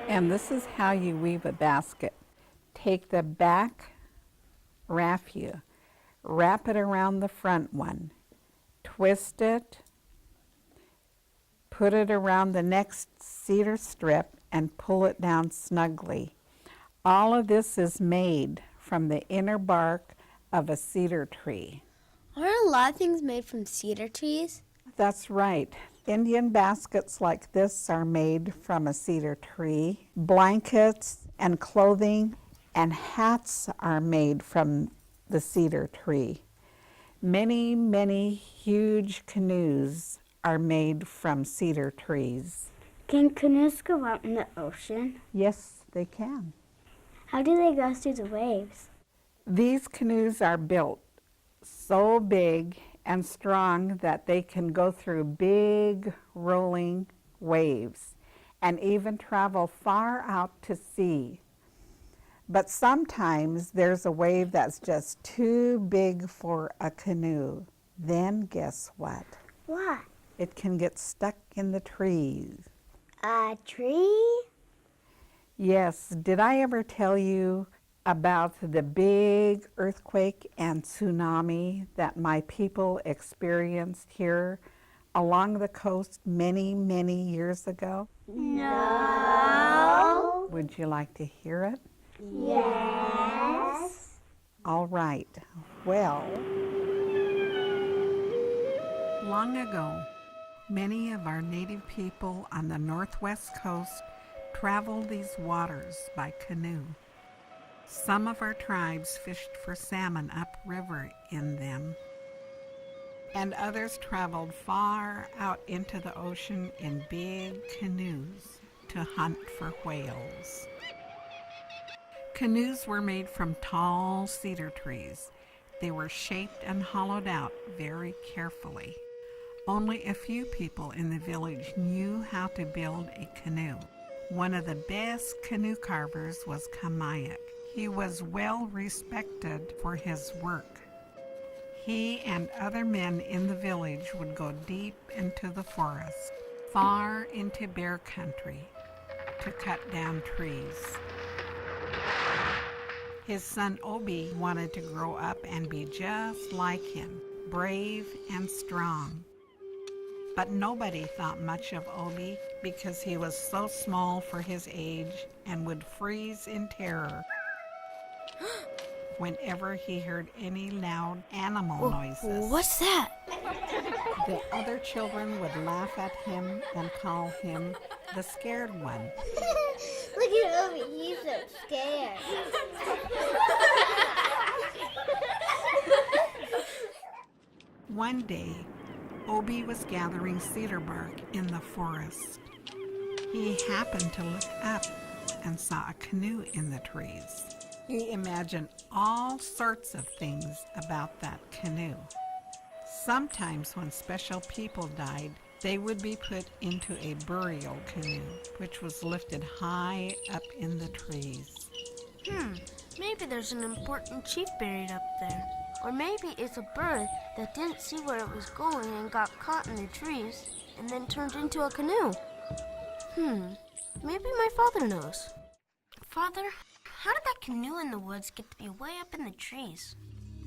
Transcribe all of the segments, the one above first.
And this is how you weave a basket. Take the back raffia, wrap it around the front one, twist it, put it around the next cedar strip, and pull it down snugly. All of this is made from the inner bark of a cedar tree. Aren't a lot of things made from cedar trees? That's right. Indian baskets like this are made from a cedar tree. Blankets and clothing and hats are made from the cedar tree. Many, many huge canoes are made from cedar trees. Can canoes go out in the ocean? Yes, they can. How do they go through the waves? These canoes are built so big and strong that they can go through big rolling waves and even travel far out to sea. But sometimes there's a wave that's just too big for a canoe. Then guess what? What? It can get stuck in the trees. A tree? Yes, did I ever tell you about the big earthquake and tsunami that my people experienced here along the coast many, many years ago? No. Would you like to hear it? Yes. All right. Well, long ago, many of our native people on the northwest coast traveled these waters by canoe. Some of our tribes fished for salmon upriver in them, and others traveled far out into the ocean in big canoes to hunt for whales. Canoes were made from tall cedar trees. They were shaped and hollowed out very carefully. Only a few people in the village knew how to build a canoe. One of the best canoe carvers was Kamayak. He was well respected for his work. He and other men in the village would go deep into the forest, far into bear country, to cut down trees. His son Obi wanted to grow up and be just like him, brave and strong. But nobody thought much of Obi because he was so small for his age and would freeze in terror whenever he heard any loud animal noises. What's that? The other children would laugh at him and call him the scared one. Look at Obi, he's so scared. One day, Obi was gathering cedar bark in the forest. He happened to look up and saw a canoe in the trees. He imagined all sorts of things about that canoe. Sometimes when special people died, they would be put into a burial canoe, which was lifted high up in the trees. Maybe there's an important chief buried up there. Or maybe it's a bird that didn't see where it was going and got caught in the trees and then turned into a canoe. Maybe my father knows. Father, how did that canoe in the woods get to be way up in the trees?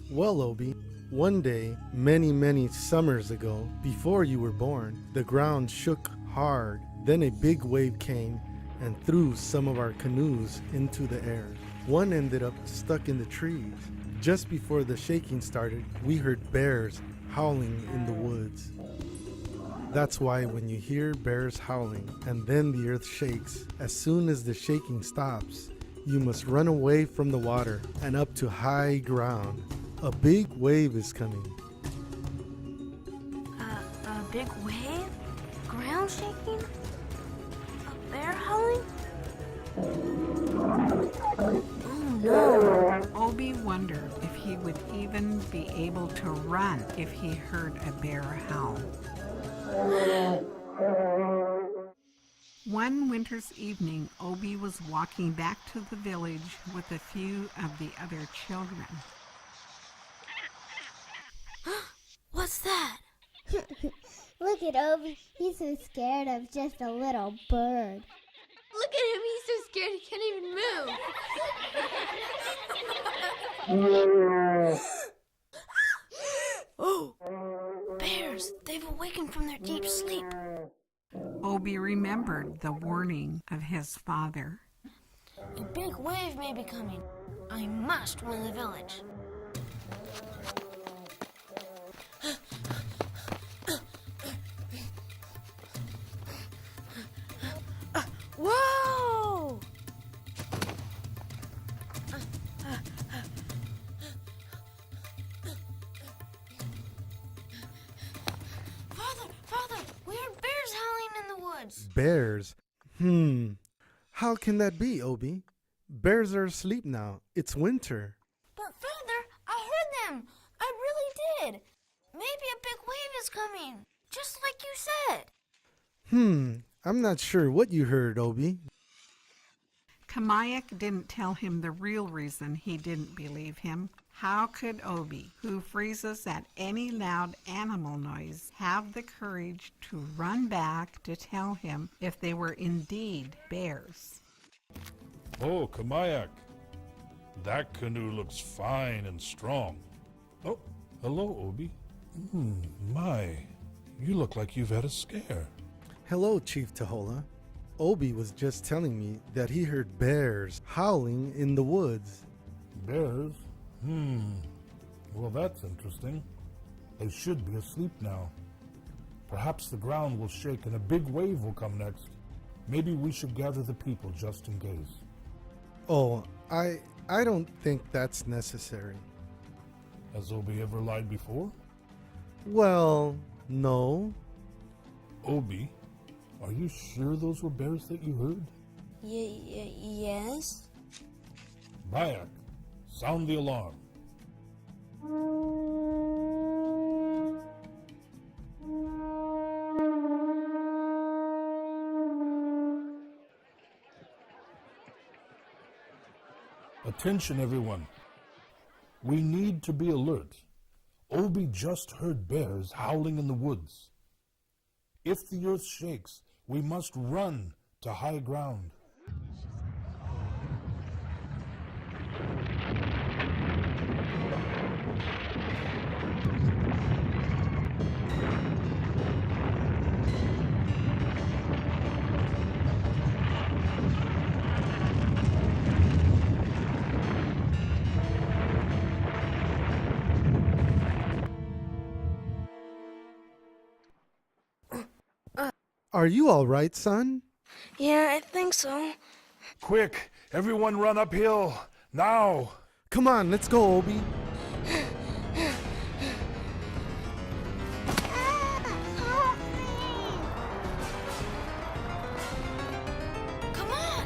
Well, Obi, one day, many, many summers ago, before you were born, the ground shook hard. Then a big wave came and threw some of our canoes into the air. One ended up stuck in the trees. Just before the shaking started, we heard bears howling in the woods. That's why when you hear bears howling and then the earth shakes, as soon as the shaking stops, you must run away from the water and up to high ground. A big wave is coming. big wave? Ground shaking? A bear howling? Oh no! Obi wondered if he would even be able to run if he heard a bear howl. One winter's evening, Obi was walking back to the village with a few of the other children. What's that? Look at Obi. He's so scared of just a little bird. Look at him, he's so scared he can't even move. Oh! Bears! They've awakened from their deep sleep. Obi remembered the warning of his father. A big wave may be coming. I must run the village. Whoa! Father, we heard bears howling in the woods. Bears? How can that be, Obi? Bears are asleep now. It's winter. But Father, I heard them. I really did. Maybe a big wave is coming, just like you said. I'm not sure what you heard, Obi. Kamayak didn't tell him the real reason he didn't believe him. How could Obi, who freezes at any loud animal noise, have the courage to run back to tell him if they were indeed bears? Oh, Kamayak. That canoe looks fine and strong. Oh, hello, Obi. My, you look like you've had a scare. Hello, Chief Tahola. Obi was just telling me that he heard bears howling in the woods. Bears? Well, that's interesting. They should be asleep now. Perhaps the ground will shake and a big wave will come next. Maybe we should gather the people just in case. Oh, I don't think that's necessary. Has Obi ever lied before? Well, no. Obi, are you sure those were bears that you heard? Yes? Bayak, sound the alarm. Attention, everyone. We need to be alert. Obi just heard bears howling in the woods. If the earth shakes, we must run to high ground. Are you all right, son? Yeah, I think so. Quick, everyone run uphill, now! Come on, let's go, Obi. Come on!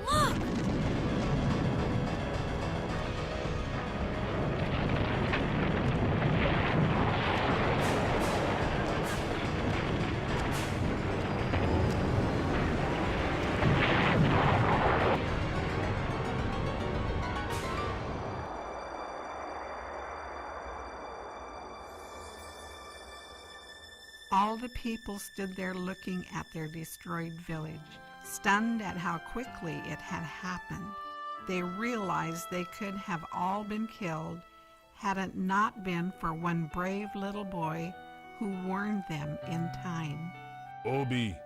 Look! All the people stood there looking at their destroyed village, stunned at how quickly it had happened. They realized they could have all been killed had it not been for one brave little boy who warned them in time. Obi,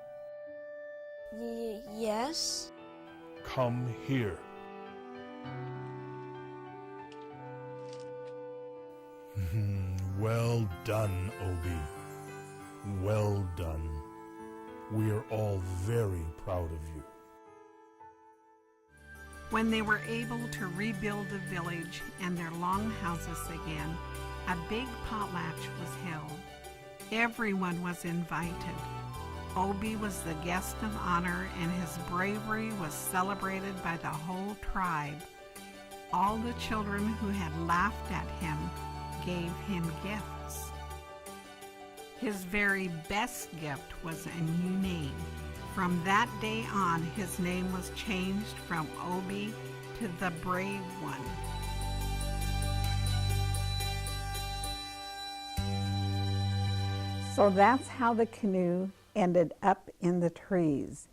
Yes? come here. Well done, Obi. Well done. We are all very proud of you. When they were able to rebuild the village and their long houses again, A big potlatch was held. Everyone was invited. Obi was the guest of honor, and his bravery was celebrated by the whole tribe. All the children who had laughed at him gave him gifts. His very best gift was a new name. From that day on, his name was changed from Obi to the Brave One. So that's how the canoe ended up in the trees.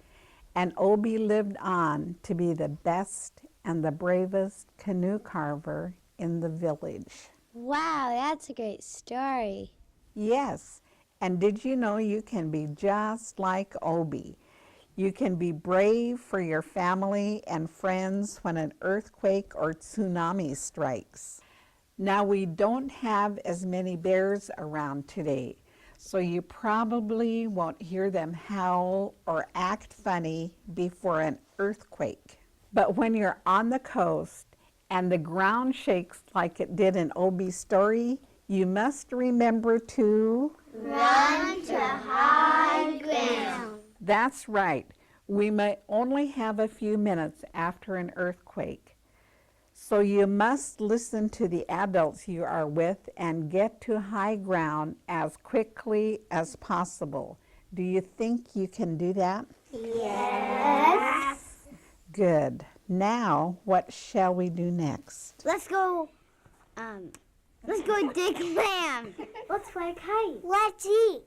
And Obi lived on to be the best and the bravest canoe carver in the village. Wow, that's a great story. Yes, and did you know you can be just like Obi? You can be brave for your family and friends when an earthquake or tsunami strikes. Now, we don't have as many bears around today, so you probably won't hear them howl or act funny before an earthquake. But when you're on the coast and the ground shakes like it did in Obi's story, you must remember to Run to high ground. That's right. We may only have a few minutes after an earthquake. So you must listen to the adults you are with and get to high ground as quickly as possible. Do you think you can do that? Yes. Good. Now, what shall we do next? Let's go dig land. Let's fly a kite. Let's eat.